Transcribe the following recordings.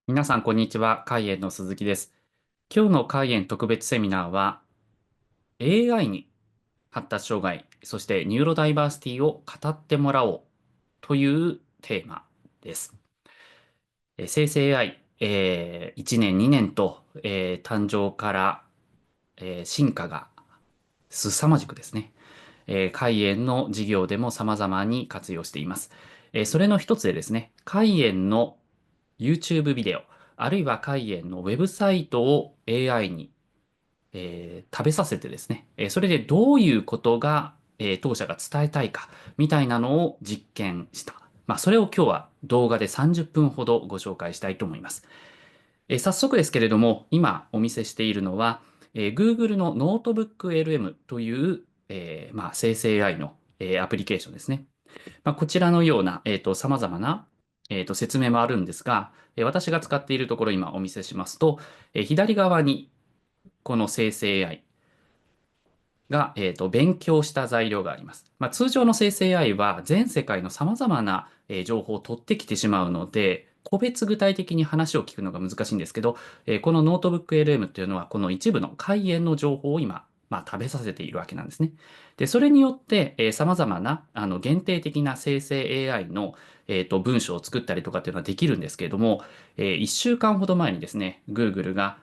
皆さん、こんにちは。海援の鈴木です。今日の海援特別セミナーは、AI に発達障害、そしてニューロダイバーシティを語ってもらおうというテーマです。生成 AI、1年、2年と、誕生から、進化が凄まじくですね、海援の事業でも様々に活用しています。それの一つでですね、海援の YouTube ビデオ、あるいは海援のウェブサイトを AI に、食べさせてですね、それでどういうことが、当社が伝えたいか、みたいなのを実験した。それを今日は動画で30分ほどご紹介したいと思います。早速ですけれども、今お見せしているのは、Google のノートブック LM という、生成 AI の、アプリケーションですね。こちらのような、様々な、説明もあるんですが、私が使っているところ今お見せしますと、左側にこの生成 AI が、勉強した材料があります。通常の生成 AI は全世界の様々な、情報を取ってきてしまうので、個別具体的に話を聞くのが難しいんですけど、このノートブック LM っていうのは、この一部の開演の情報を今、食べさせているわけなんですね。で、それによって、様々な限定的な生成 AI の、文章を作ったりとかっていうのはできるんですけれども、1週間ほど前にですね、Google が、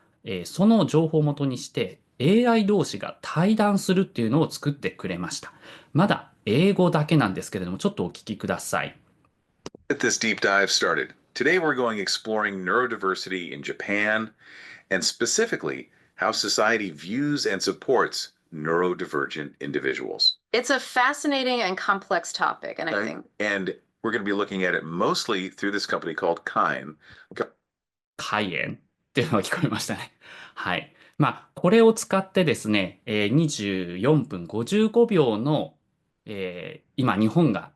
その情報をもとにして AI 同士が対談するっていうのを作ってくれました。まだ英語だけなんですけれども、ちょっとお聞きください。Get this deep dive started. Today we're going exploring neurodiversity in Japan and specifically how society views and supports neurodivergent individuals. It's a fascinating and complex topic, and I Okay. think And we're going to be looking at it mostly through this company called Kine. 開演っていうのが聞こえましたね。はい。これを使ってですね、24分55秒の、今日本が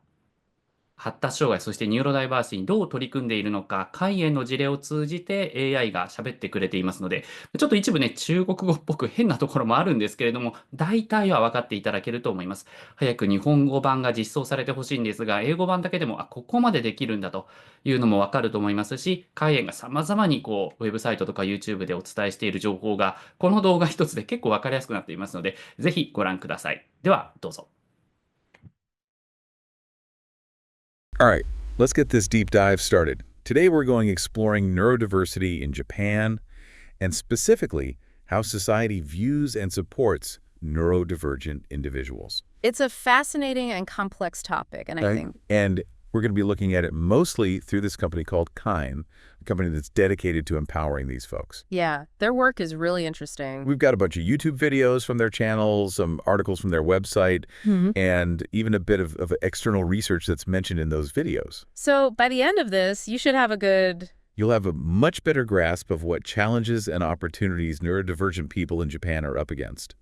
発達障害、そしてニューロダイバーシティにどう取り組んでいるのか、海縁の事例を通じて AI が喋ってくれていますので、ちょっと一部ね、中国語っぽく変なところもあるんですけれども、大体は分かっていただけると思います。早く日本語版が実装されてほしいんですが、英語版だけでも、ここまでできるんだというのも分かると思いますし、海縁が様々にウェブサイトとか YouTube でお伝えしている情報が、この動画一つで結構分かりやすくなっていますので、ぜひご覧ください。では、どうぞ。All right, let's get this deep dive started. Today we're going exploring neurodiversity in Japan and specifically how society views and supports neurodivergent individuals. it's a fascinating and complex topic, and I Okay. think And we're going to be looking at it mostly through this company called Kine, a company that's dedicated to empowering these folks. yeah, their work is really interesting. We've got a bunch of YouTube videos from their channel, some articles from their website, Mhm. and even a bit of external research that's mentioned in those videos. So by the end of this, you should have a good You'll have a much better grasp of what challenges and opportunities neurodivergent people in Japan are up against,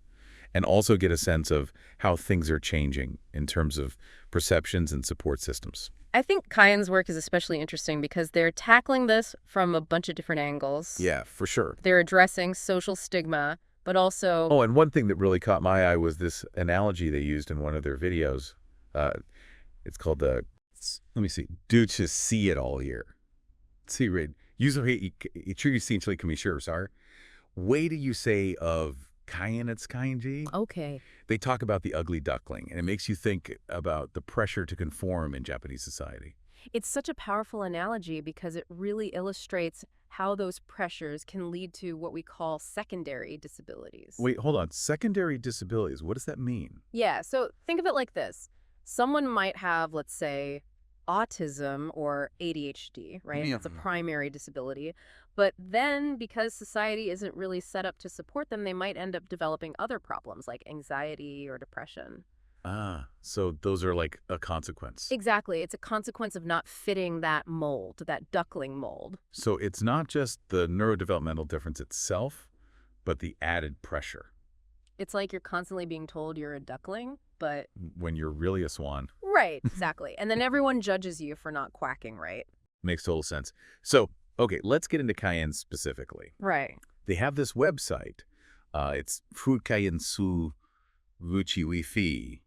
and also get a sense of how things are changing in terms of perceptions and support systems. I think Kyan's work is especially interesting because they're tackling this from a bunch of different angles. Yeah, for sure. They're addressing social stigma, but also Oh, and one thing that really caught my eye was this analogy they used in one of their videos. Uh, it's called let me see, do to see it all here. See, Red, usually, essentially, sorry. Way do you say of Kayan it's Kainji? okay. They talk about the ugly duckling, and it makes you think about the pressure to conform in Japanese society. It's such a powerful analogy because it really illustrates how those pressures can lead to what we call secondary disabilities. Wait, hold on. Secondary disabilities, what does that mean? Yeah, so think of it like this. Someone might have, let's say, autism or ADHD, right? Yeah. It's a primary disability. But then, because society isn't really set up to support them, they might end up developing other problems like anxiety or depression. Ah, so those are like a consequence. Exactly. It's a consequence of not fitting that mold, that duckling mold. So it's not just the neurodevelopmental difference itself, but the added pressure It's like you're constantly being told you're a duckling, but when you're really a swan. right, exactly. And then everyone judges you for not quacking right. Makes total sense. So, okay, let's get into Cayenne specifically. Right. They have this website. It's Food Cayenne Su Wuchi Wifi.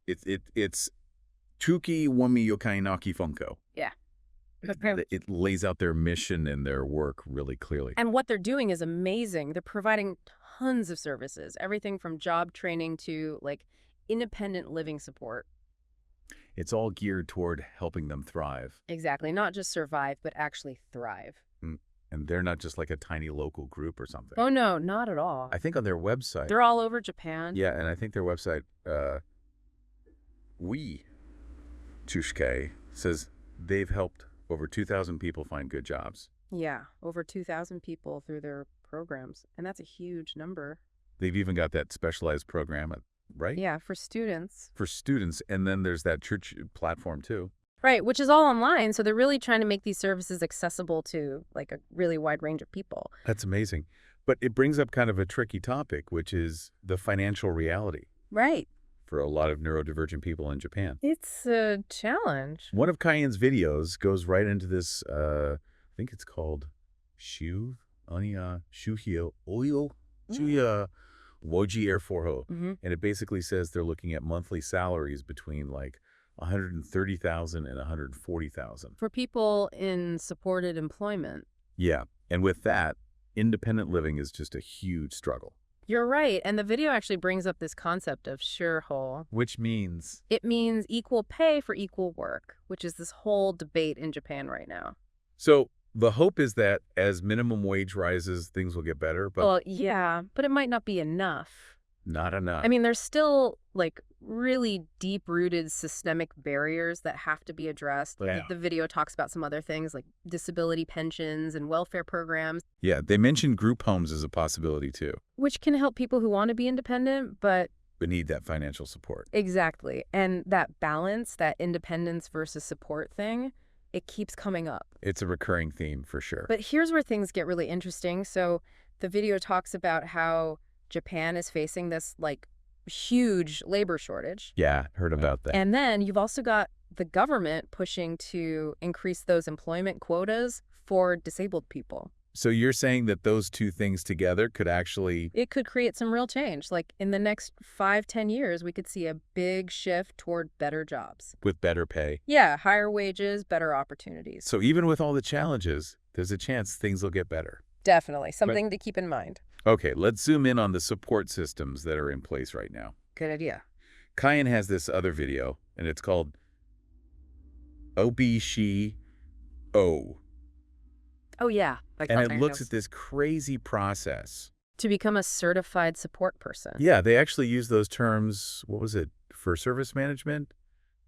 It's Chuki Wami Yokai Naki Funko. Yeah. It lays out their mission and their work really clearly. And what they're doing is amazing. They're providing tons of services, everything from job training to like independent living support. It's all geared toward helping them thrive. Exactly. Not just survive, but actually thrive. And they're not just like a tiny local group or something. Oh, no, not at all. I think on their website. They're all over Japan. Yeah, and I think their website, Chushke, says they've helped over 2,000 people find good jobs. Yeah, over 2,000 people through their programs. And that's a huge number. They've even got that specialized program, right? Yeah, for students. For students. And then there's that church platform, too. Right, which is all online. So they're really trying to make these services accessible to like a really wide range of people. That's amazing. But it brings up kind of a tricky topic, which is the financial reality Right. for a lot of neurodivergent people in Japan. It's a challenge. One of Kayen's videos goes right into this, I think it's called Shu, Anya, Shuhyo, Oyo, Shuya, Woji Air Forho. And it basically says they're looking at monthly salaries between like 130,000 and 140,000. For people in supported employment. Yeah. And with that, independent living is just a huge struggle. You're right. And the video actually brings up this concept of shurho. Which means? It means equal pay for equal work, which is this whole debate in Japan right now. So the hope is that as minimum wage rises, things will get better, but Well, yeah, but it might not be enough. not enough. I mean, there's still like really deep-rooted systemic barriers that have to be addressed. Yeah. The video talks about some other things like disability pensions and welfare programs, Yeah, they mentioned group homes as a possibility too, which can help people who want to be independent, but but need that financial support. exactly. And that balance, that independence versus support thing, it keeps coming up. It's a recurring theme for sure. But here's where things get really interesting. So the video talks about how Japan is facing this like huge labor shortage. Yeah, heard about that. And then you've also got the government pushing to increase those employment quotas for disabled people. So you're saying that those two things together could actually... It could create some real change. Like in the next 5-10 years, we could see a big shift toward better jobs. with better pay. Yeah, higher wages, better opportunities. So even with all the challenges, there's a chance things will get better. Definitely. Something to keep in mind. Okay, let's zoom in on the support systems that are in place right now. Good idea. Kayen has this other video, and it's called Obishi O. Oh, yeah. And it looks at this crazy process. to become a certified support person. Yeah, they actually use those terms, what was it, for service management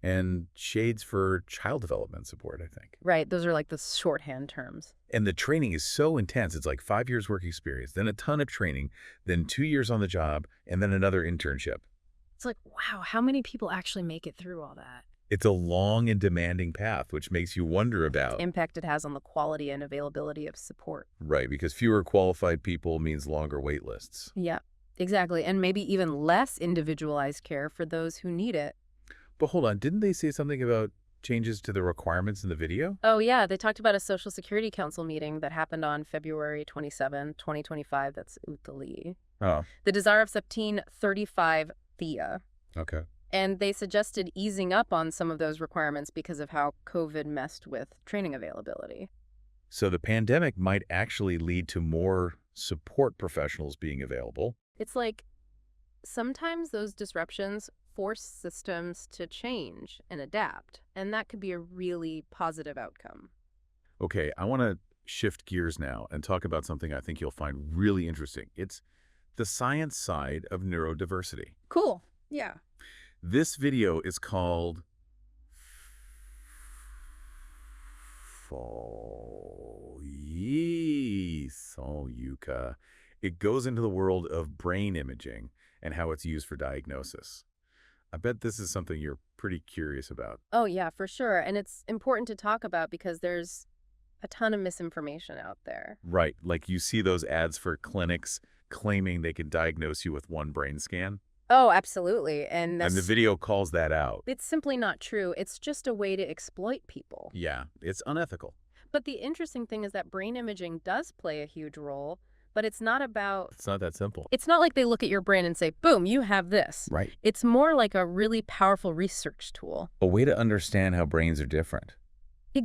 and shades for child development support, I think. Right. Those are like the shorthand terms. And the training is so intense. It's like 5 years work experience, then a ton of training, then 2 years on the job, and then another internship. It's like, wow, how many people actually make it through all that? It's a long and demanding path, which makes you wonder about... Impact it has on the quality and availability of support. Right, because fewer qualified people means longer wait lists. Yeah, exactly. And maybe even less individualized care for those who need it. But hold on, didn't they say something about changes to the requirements in the video? Oh, yeah. They talked about a Social Security Council meeting that happened on February 27, 2025. That's Utali. Oh, The Desire of Septine 35 Thea. okay. And they suggested easing up on some of those requirements because of how COVID messed with training availability. So the pandemic might actually lead to more support professionals being available. It's like sometimes those disruptions force systems to change and adapt, and that could be a really positive outcome. Okay, I want to shift gears now and talk about something I think you'll find really interesting. It's the science side of neurodiversity. Cool. Yeah. This video is called Yuka. It goes into the world of brain imaging and how it's used for diagnosis. I bet this is something you're pretty curious about. Oh, yeah, for sure. And it's important to talk about because there's a ton of misinformation out there. Right, like you see those ads for clinics claiming they can diagnose you with one brain scan. Oh, absolutely. And And the video calls that out. it's simply not true. It's just a way to exploit people. Yeah, it's unethical. But the interesting thing is that brain imaging does play a huge role, but it's not about... It's not that simple. It's not like they look at your brain and say, boom, you have this. Right. It's more like a really powerful research tool. A way to understand how brains are different.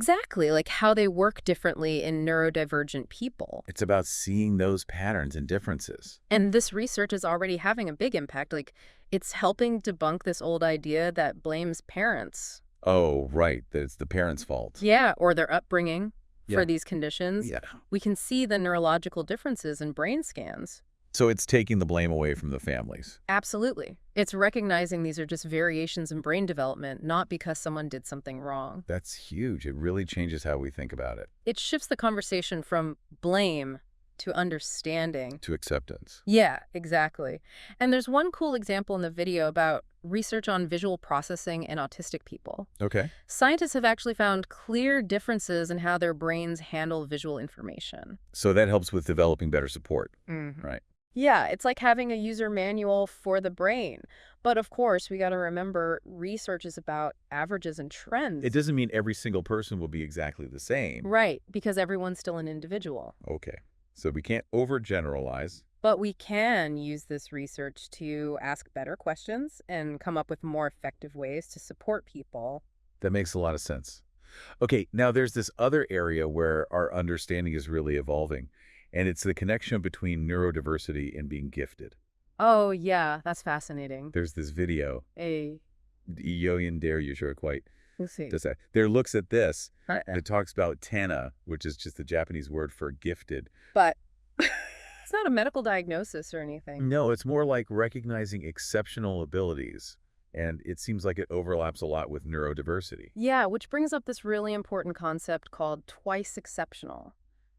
Exactly, like how they work differently in neurodivergent people. It's about seeing those patterns and differences. And this research is already having a big impact. Like, it's helping debunk this old idea that blames parents. Oh, right. That it's the parents' fault. Yeah, or their upbringing Yeah. for these conditions. Yeah. We can see the neurological differences in brain scans. So it's taking the blame away from the families. Absolutely. It's recognizing these are just variations in brain development, not because someone did something wrong. That's huge. It really changes how we think about it. It shifts the conversation from blame to understanding. To acceptance. Yeah, exactly. And there's one cool example in the video about research on visual processing in autistic people. Okay. Scientists have actually found clear differences in how their brains handle visual information. So that helps with developing better support. Right. Yeah, it's like having a user manual for the brain. But of course, we got to remember research is about averages and trends. It doesn't mean every single person will be exactly the same. Right, because everyone's still an individual. Okay. So we can't overgeneralize. But we can use this research to ask better questions and come up with more effective ways to support people. That makes a lot of sense. Okay, now there's this other area where our understanding is really evolving, and it's the connection between neurodiversity and being gifted. Oh, yeah, that's fascinating. There's this video, Hey, Yoyin Dare You Sure Quite let's see. does that. There looks at this, Uh-uh. and it talks about Tana, which is just the Japanese word for gifted. But it's not a medical diagnosis or anything. No, it's more like recognizing exceptional abilities, and it seems like it overlaps a lot with neurodiversity. Yeah, which brings up this really important concept called twice exceptional,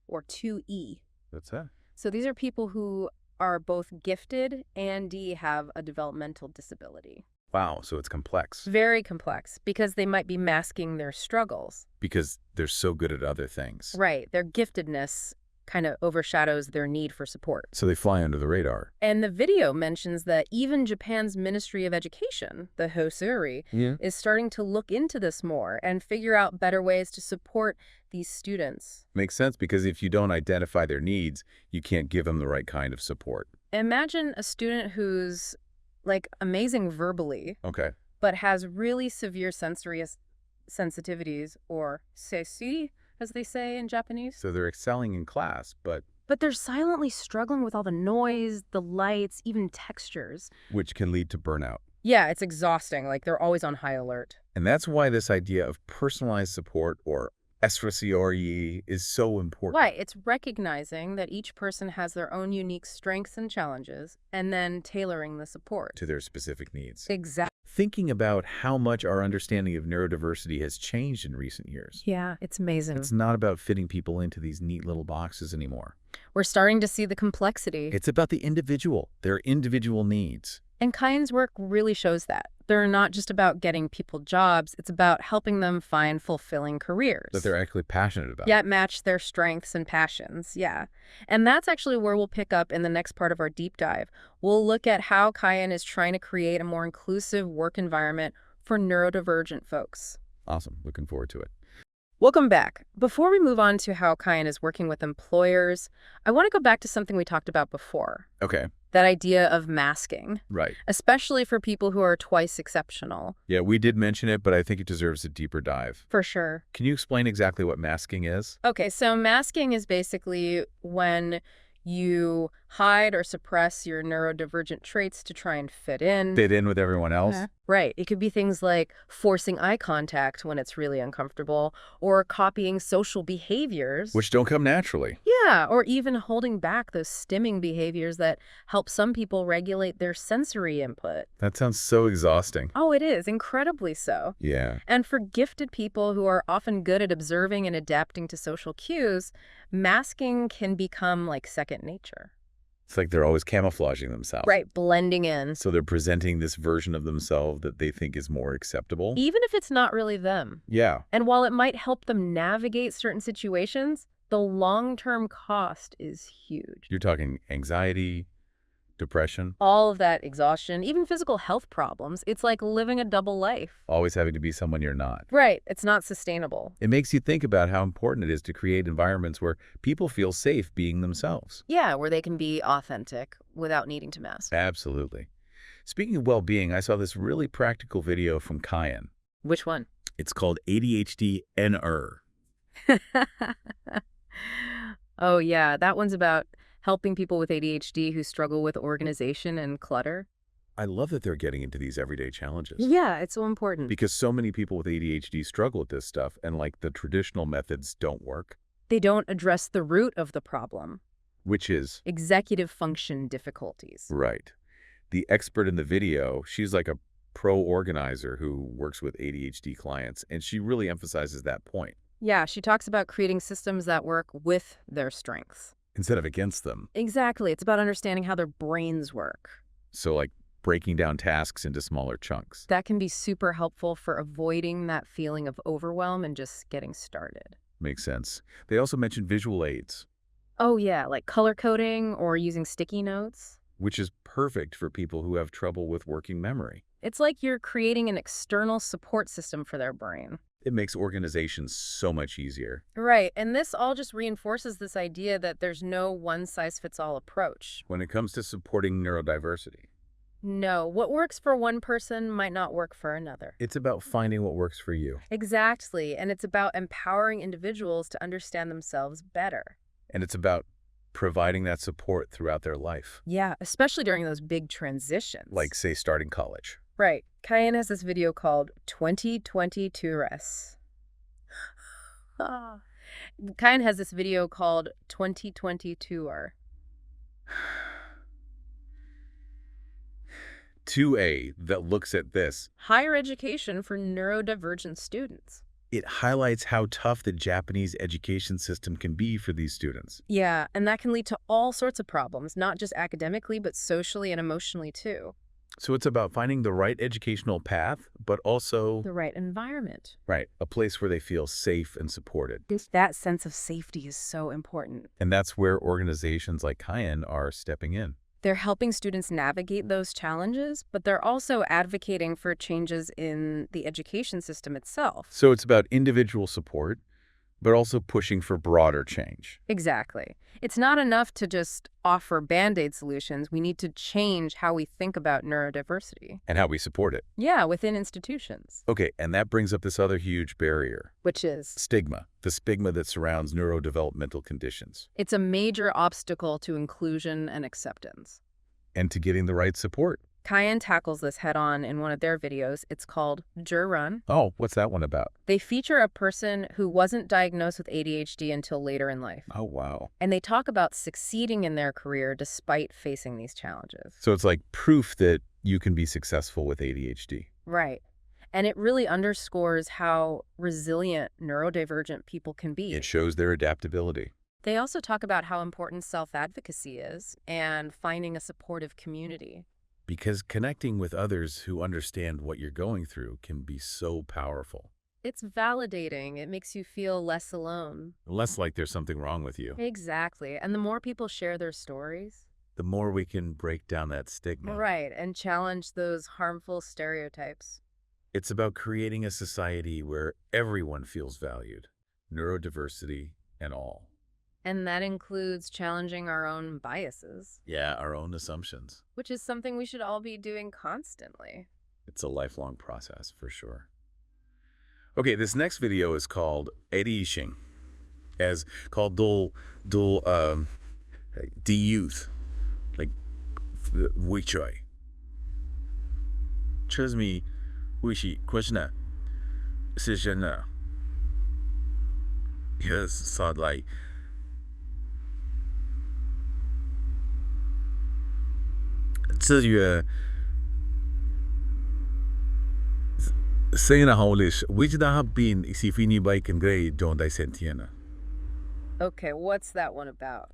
or 2E. That's that. So these are people who are both gifted and have a developmental disability. Wow, so it's complex Very complex because they might be masking their struggles. because they're so good at other things. Right, their giftedness kind of overshadows their need for support. So they fly under the radar. And the video mentions that even Japan's Ministry of Education, the Hosuri, Yeah. is starting to look into this more and figure out better ways to support these students. Makes sense because if you don't identify their needs, you can't give them the right kind of support. Imagine a student who's like amazing verbally, Okay. but has really severe sensory sensitivities, or seisui, as they say in Japanese. So they're excelling in class, but But they're silently struggling with all the noise, the lights, even textures. which can lead to burnout. Yeah, it's exhausting. Like, they're always on high alert. And that's why this idea of personalized support or espressione is so important. Right, it's recognizing that each person has their own unique strengths and challenges, and then tailoring the support. To their specific needs. Exactly. Thinking about how much our understanding of neurodiversity has changed in recent years. Yeah, it's amazing. It's not about fitting people into these neat little boxes anymore. We're starting to see the complexity. It's about the individual, their individual needs. And Kayan's work really shows that. They're not just about getting people jobs, it's about helping them find fulfilling careers. That they're actually passionate about. Yeah, match their strengths and passions, yeah. And that's actually where we'll pick up in the next part of our deep dive. We'll look at how Kayan is trying to create a more inclusive work environment for neurodivergent folks. Awesome. Looking forward to it. Welcome back. Before we move on to how Kayan is working with employers, I want to go back to something we talked about before. Okay. That idea of masking, Right. especially for people who are twice exceptional. Yeah, we did mention it, but I think it deserves a deeper dive. For sure. Can you explain exactly what masking is? Okay, so masking is basically when you hide or suppress your neurodivergent traits to try and fit in. Fit in with everyone else? Right. It could be things like forcing eye contact when it's really uncomfortable, or copying social behaviors. Which don't come naturally. Yeah, or even holding back those stimming behaviors that help some people regulate their sensory input. That sounds so exhausting. Oh, it is, incredibly so. Yeah. And for gifted people who are often good at observing and adapting to social cues, masking can become like second nature. It's like they're always camouflaging themselves. Right, blending in. So they're presenting this version of themselves that they think is more acceptable. Even if it's not really them. Yeah. And while it might help them navigate certain situations, the long-term cost is huge. You're talking anxiety, depression, All of that exhaustion, even physical health problems, it's like living a double life. always having to be someone you're not. Right, it's not sustainable. It makes you think about how important it is to create environments where people feel safe being themselves. Yeah, where they can be authentic without needing to mask. Absolutely. Speaking of well-being, I saw this really practical video from Kayan. Which one? It's called ADHD NR. Oh, yeah, that one's about helping people with ADHD who struggle with organization and clutter. I love that they're getting into these everyday challenges. Yeah, it's so important. Because so many people with ADHD struggle with this stuff, and like the traditional methods don't work, They don't address the root of the problem, which is executive function difficulties. right. The expert in the video, she's like a pro organizer who works with ADHD clients, and she really emphasizes that point Yeah, she talks about creating systems that work with their strengths. instead of against them. Exactly. It's about understanding how their brains work. So like breaking down tasks into smaller chunks. That can be super helpful for avoiding that feeling of overwhelm and just getting started. Makes sense. They also mentioned visual aids, Oh, yeah, like color coding or using sticky notes. which is perfect for people who have trouble with working memory. It's like you're creating an external support system for their brain. It makes organization so much easier. Right, and this all just reinforces this idea that there's no one-size-fits-all approach. When it comes to supporting neurodiversity, No, what works for one person might not work for another. it's about finding what works for you. Exactly, and it's about empowering individuals to understand themselves better. And it's about providing that support throughout their life. Yeah, especially during those big transitions. Like, say, starting college. Right. Cayenne has this video called 2020 Tourists. Cayenne has this video called 2020 Tour. 2A that looks at this. Higher education for neurodivergent students. It highlights how tough the Japanese education system can be for these students. Yeah, and that can lead to all sorts of problems, not just academically, but socially and emotionally too. So it's about finding the right educational path, but also, The right environment. right, a place where they feel safe and supported. That sense of safety is so important. And that's where organizations like Cayenne are stepping in. They're helping students navigate those challenges, but they're also advocating for changes in the education system itself. So it's about individual support, but also pushing for broader change. Exactly. It's not enough to just offer Band-Aid solutions. We need to change how we think about neurodiversity. And how we support it. Yeah, within institutions. Okay, and that brings up this other huge barrier. Which is, Stigma. The stigma that surrounds neurodevelopmental conditions. it's a major obstacle to inclusion and acceptance. And to getting the right support. Cayenne tackles this head-on in one of their videos. It's called Jur Run. Oh, what's that one about? They feature a person who wasn't diagnosed with ADHD until later in life. Oh, wow. And they talk about succeeding in their career despite facing these challenges. So it's like proof that you can be successful with ADHD. Right. And it really underscores how resilient neurodivergent people can be. It shows their adaptability. They also talk about how important self-advocacy is and finding a supportive community. Because connecting with others who understand what you're going through can be so powerful. It's validating. It makes you feel less alone. Less like there's something wrong with you. Exactly. And the more people share their stories, The more we can break down that stigma. right, and challenge those harmful stereotypes. It's about creating a society where everyone feels valued, neurodiversity and all. And that includes challenging our own biases, Yeah, our own assumptions. which is something we should all be doing constantly. It's a lifelong process for sure. Okay, this next video is called Erishing, as called de-youth, like wichoi. Chesmi wishi kwashna sishana. Yes, sad like. This月Sena Holish, which there have been Sifini bike and grey John Dicentiana. Okay, what's that one about?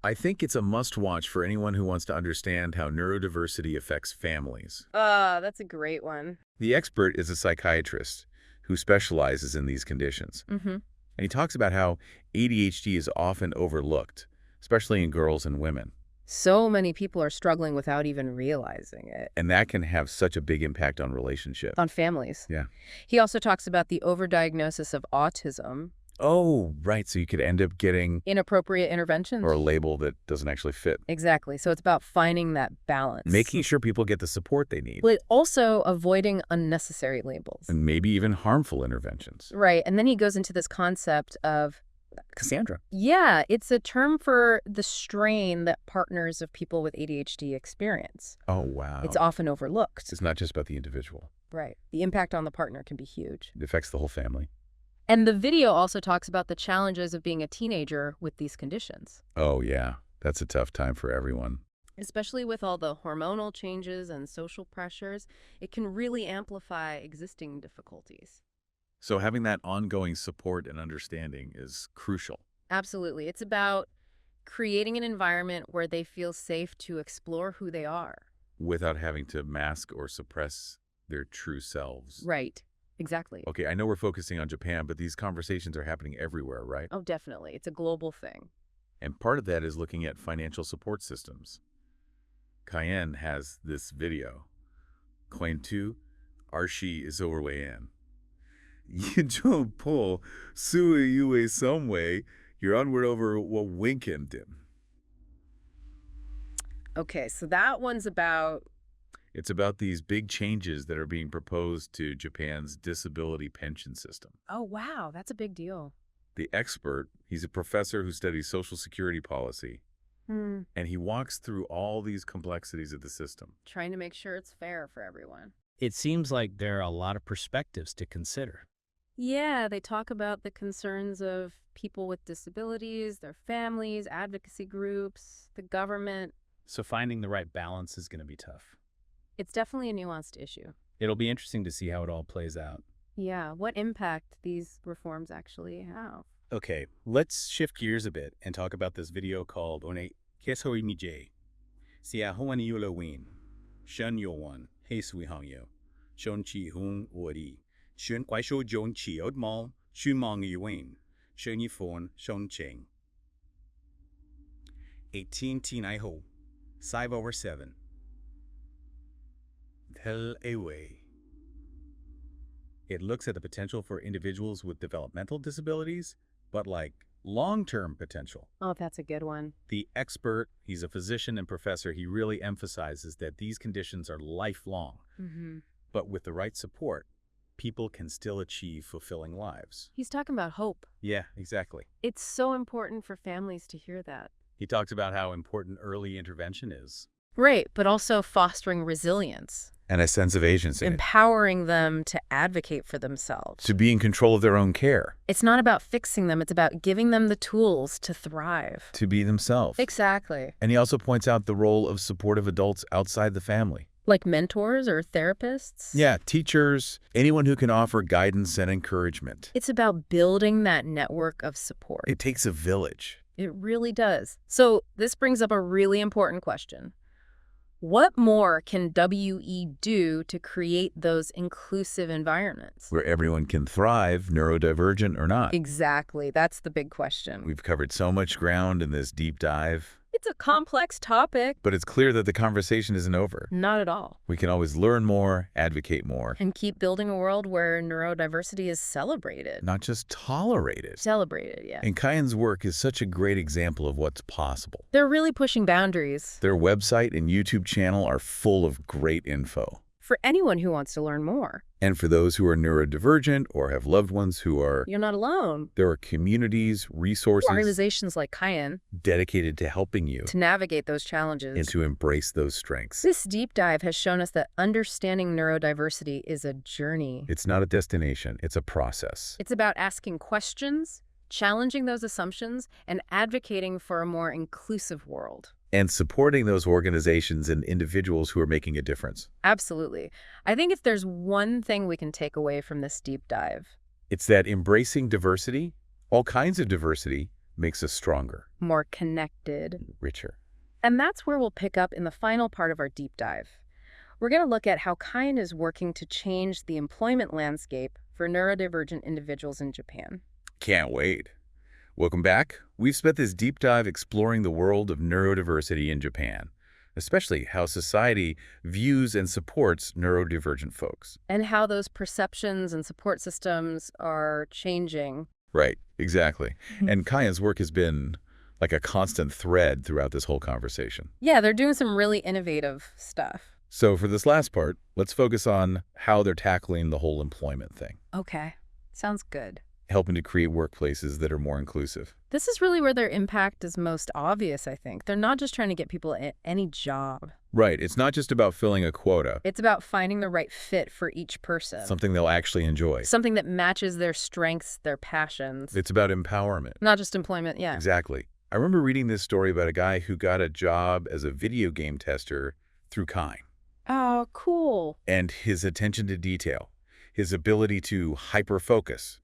I think it's a must-watch for anyone who wants to understand how neurodiversity affects families. That's a great one. The expert is a psychiatrist who specializes in these conditions. Mm-hmm. And he talks about how ADHD is often overlooked, especially in girls and women. So many people are struggling without even realizing it. And that can have such a big impact on relationships. On families. Yeah. He also talks about the overdiagnosis of autism. Oh, right. So you could end up getting Inappropriate interventions. or a label that doesn't actually fit. Exactly. So it's about finding that balance. Making sure people get the support they need. But also avoiding unnecessary labels. And maybe even harmful interventions. Right. And then he goes into this concept of, Cassandra. yeah, it's a term for the strain that partners of people with ADHD experience. Oh, wow. It's often overlooked. It's not just about the individual. Right. The impact on the partner can be huge. It affects the whole family. And the video also talks about the challenges of being a teenager with these conditions, Oh, yeah. That's a tough time for everyone. especially with all the hormonal changes and social pressures. It can really amplify existing difficulties. So having that ongoing support and understanding is crucial. Absolutely. It's about creating an environment where they feel safe to explore who they are. Without having to mask or suppress their true selves. Right. Exactly. Okay, I know we're focusing on Japan, but these conversations are happening everywhere, right? Oh, definitely. It's a global thing. And part of that is looking at financial support systems. Cayenne has this video. Claim 2, Archie is overweight. You don't pull Sue you some way. You're onward over what winking him. Okay, so that one's about, It's about these big changes that are being proposed to Japan's disability pension system. oh, wow, that's a big deal. The expert, he's a professor who studies Social Security policy, and he walks through all these complexities of the system. Trying to make sure it's fair for everyone. It seems like there are a lot of perspectives to consider. Yeah, they talk about the concerns of people with disabilities, their families, advocacy groups, the government. So finding the right balance is going to be tough. It's definitely a nuanced issue. It'll be interesting to see how it all plays out. Yeah, what impact these reforms actually have. Okay, let's shift gears a bit and talk about this video called One Kesoi Mije. Sia Hoan Yula Win. Shun Yo Wan. Hey Sui Hang Yo. Shun Chi Hung Ori. Shun Kwai Shou Jong Chi Od Mall. Shun Mong Yi Win. Shun Yi Fon Shun Cheng. 18 Tinai Ho. 5/7. Tell Away. It looks at the potential for individuals with developmental disabilities, but like long-term potential. Oh, that's a good one. The expert, he's a physician and professor, he really emphasizes that these conditions are lifelong, Mm-hmm. but with the right support, people can still achieve fulfilling lives. He's talking about hope. Yeah, exactly. It's so important for families to hear that. He talks about how important early intervention is. Right, but also fostering resilience, And a sense of agency. empowering them to advocate for themselves. To be in control of their own care. It's not about fixing them, it's about giving them the tools to thrive. To be themselves. Exactly. And he also points out the role of supportive adults outside the family. Like mentors or therapists? Yeah, teachers, anyone who can offer guidance and encouragement. It's about building that network of support. It takes a village. It really does. So this brings up a really important question. What more can WE do to create those inclusive environments? Where everyone can thrive, neurodivergent or not. Exactly. That's the big question. We've covered so much ground in this deep dive, It's a complex topic. but it's clear that the conversation isn't over. Not at all. We can always learn more, advocate more, And keep building a world where neurodiversity is celebrated. not just tolerated. Celebrated, yeah. And Cayenne's work is such a great example of what's possible. They're really pushing boundaries Their website and YouTube channel are full of great info. for anyone who wants to learn more. And for those who are neurodivergent or have loved ones who are, You're not alone. there are communities, resources Organizations like Cayenne dedicated to helping you to navigate those challenges. and to embrace those strengths. This deep dive has shown us that understanding neurodiversity is a journey. It's not a destination, it's a process. It's about asking questions, challenging those assumptions, and advocating for a more inclusive world. And supporting those organizations and individuals who are making a difference. Absolutely. I think if there's one thing we can take away from this deep dive, It's that embracing diversity, all kinds of diversity, makes us stronger, more connected. richer. And that's where we'll pick up in the final part of our deep dive. We're going to look at how Cayenne is working to change the employment landscape for neurodivergent individuals in Japan. Can't wait. Welcome back. We've spent this deep dive exploring the world of neurodiversity in Japan, especially how society views and supports neurodivergent folks. And how those perceptions and support systems are changing Right, exactly. And Kayan's work has been like a constant thread throughout this whole conversation. Yeah, they're doing some really innovative stuff. So for this last part, let's focus on how they're tackling the whole employment thing, Okay, sounds good. helping to create workplaces that are more inclusive. This is really where their impact is most obvious, I think. They're not just trying to get people any job. Right, it's not just about filling a quota, It's about finding the right fit for each person. something they'll actually enjoy. Something that matches their strengths, their passions. It's about empowerment. Not just employment, yeah. Exactly. I remember reading this story about a guy who got a job as a video game tester through Kai. Oh, cool. And his attention to detail, his ability to hyper-focus,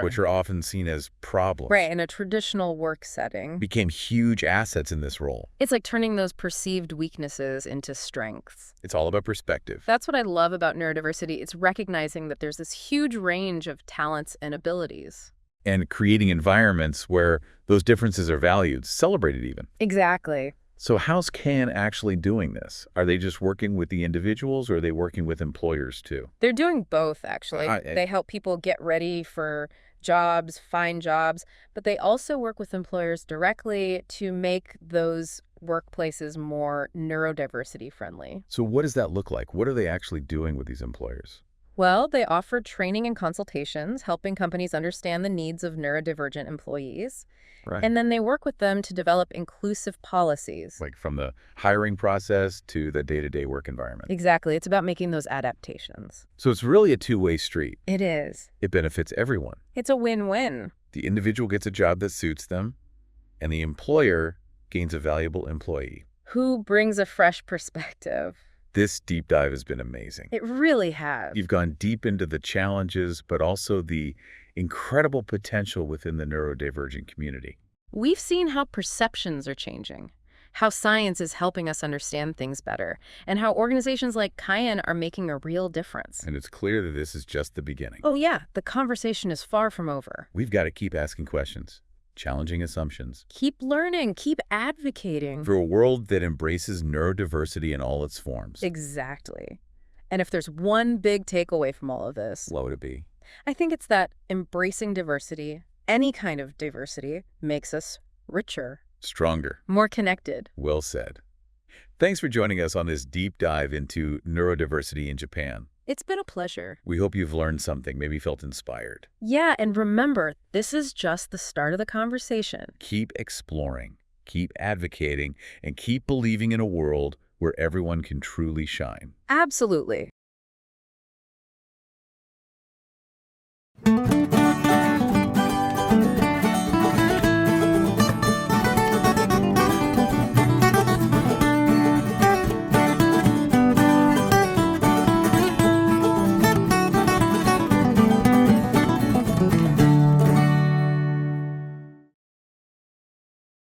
which are often seen as problems, Right, in a traditional work setting. became huge assets in this role. It's like turning those perceived weaknesses into strengths. It's all about perspective. That's what I love about neurodiversity. It's recognizing that there's this huge range of talents and abilities. And creating environments where those differences are valued, celebrated even. Exactly. So how's CAN actually doing this? Are they just working with the individuals or are they working with employers too? They're doing both, actually. I- They help people get ready for jobs, find jobs, but they also work with employers directly to make those workplaces more neurodiversity friendly. So what does that look like? What are they actually doing with these employers? Well, they offer training and consultations, helping companies understand the needs of neurodivergent employees. Right. And then they work with them to develop inclusive policies. Like from the hiring process to the day-to-day work environment. Exactly. It's about making those adaptations. So it's really a two-way street. It is. It benefits everyone. It's a win-win. The individual gets a job that suits them, and the employer gains a valuable employee. Who brings a fresh perspective? This deep dive has been amazing. It really has. You've gone deep into the challenges, but also the incredible potential within the neurodivergent community. We've seen how perceptions are changing, how science is helping us understand things better, and how organizations like Kayan are making a real difference. And it's clear that this is just the beginning. Oh yeah, the conversation is far from over. We've got to keep asking questions, challenging assumptions, Keep learning, keep advocating. for a world that embraces neurodiversity in all its forms. Exactly. And if there's one big takeaway from all of this, What would it be? I think it's that embracing diversity, any kind of diversity, makes us richer, Stronger. more connected. Well said. Thanks for joining us on this deep dive into neurodiversity in Japan. It's been a pleasure. We hope you've learned something, maybe felt inspired. Yeah, and remember, this is just the start of the conversation. Keep exploring, keep advocating, and keep believing in a world where everyone can truly shine. Absolutely.